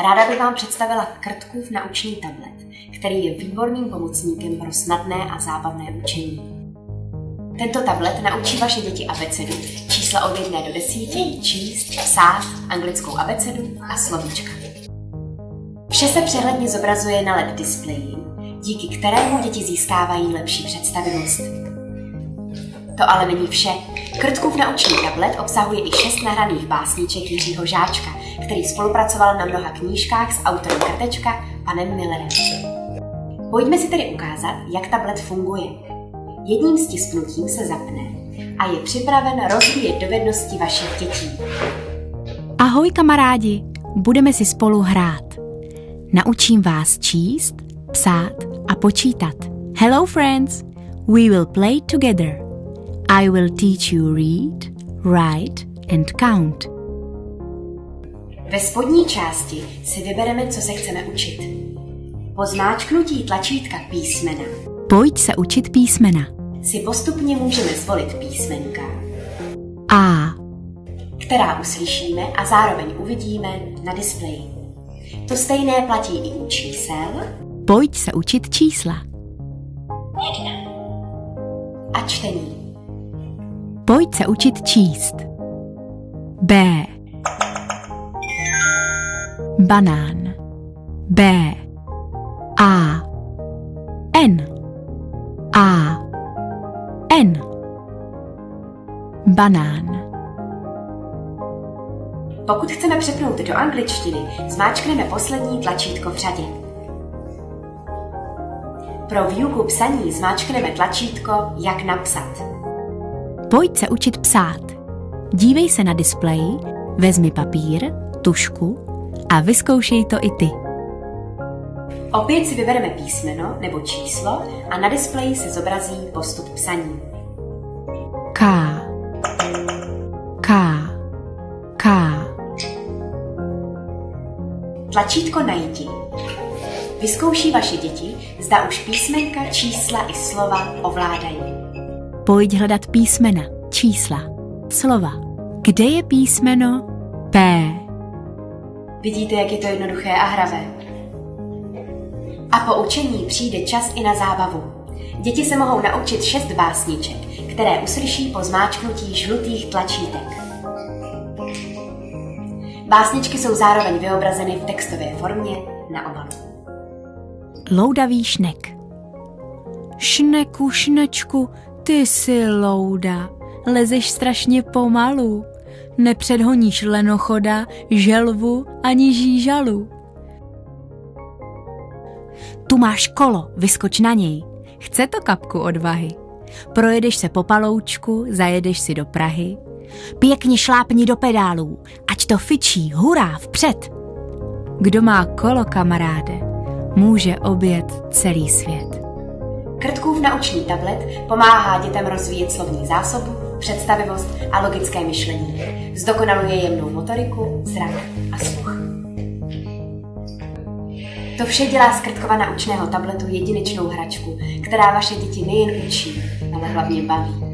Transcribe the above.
Ráda bych vám představila Krtkův naučný tablet, který je výborným pomocníkem pro snadné a zábavné učení. Tento tablet naučí vaše děti abecedu, čísla od 1 do 10, číst, psát, anglickou abecedu a slovíčka. Vše se přehledně zobrazuje na LED displeji, díky kterému děti získávají lepší představivost. To ale není vše. Krtkův naučný tablet obsahuje i 6 nahraných básníček Jiřího Žáčka, který spolupracoval na mnoha knížkách s autorem Krtečka, panem Millerem. Pojďme si tedy ukázat, jak tablet funguje. Jedním stisknutím se zapne a je připraven rozvíjet dovednosti vašich dětí. Ahoj kamarádi, budeme si spolu hrát. Naučím vás číst, psát a počítat. Hello friends, we will play together. I will teach you read, write and count. Ve spodní části si vybereme, co se chceme učit. Po zmáčknutí tlačítka písmena Pojď se učit písmena. Si postupně můžeme zvolit písmenka, A, která uslyšíme a zároveň uvidíme na displeji. To stejné platí i u čísel. Pojď se učit čísla. A čtení. Pojď se učit číst. B. Banán. B. A. N. A. N. Banán. Pokud chceme přepnout do angličtiny, zmáčkneme poslední tlačítko v řadě. Pro výuku psaní zmáčkneme tlačítko Jak napsat. Pojď se učit psát. Dívej se na displej, vezmi papír, tužku a vyzkoušej to i ty. Opět si vybereme písmeno nebo číslo a na displeji se zobrazí postup psaní. K. K. K. Tlačítko Najdi vyzkouší vaše děti, zda už písmenka, čísla i slova ovládají. Pojď hledat písmena, čísla, slova. Kde je písmeno P? Vidíte, jak je to jednoduché a hravé. A po učení přijde čas i na zábavu. Děti se mohou naučit 6 básniček, které uslyší po zmáčknutí žlutých tlačítek. Básničky jsou zároveň vyobrazeny v textové formě na obalu. Loudavý šnek. Šneku, šnečku, ty jsi louda, lezeš strašně pomalu, nepředhoníš lenochoda, želvu ani žížalu. Tu máš kolo, vyskoč na něj, chce to kapku odvahy. Projedeš se po paloučku, zajedeš si do Prahy. Pěkně šlápni do pedálů, ať to fičí, hurá, vpřed. Kdo má kolo, kamaráde, může objet celý svět. Krtkův naučný tablet pomáhá dětem rozvíjet slovní zásobu, představivost a logické myšlení. Zdokonaluje jemnou motoriku, zrak a sluch. To vše dělá z Krtkova naučného tabletu jedinečnou hračku, která vaše děti nejen učí, ale hlavně baví.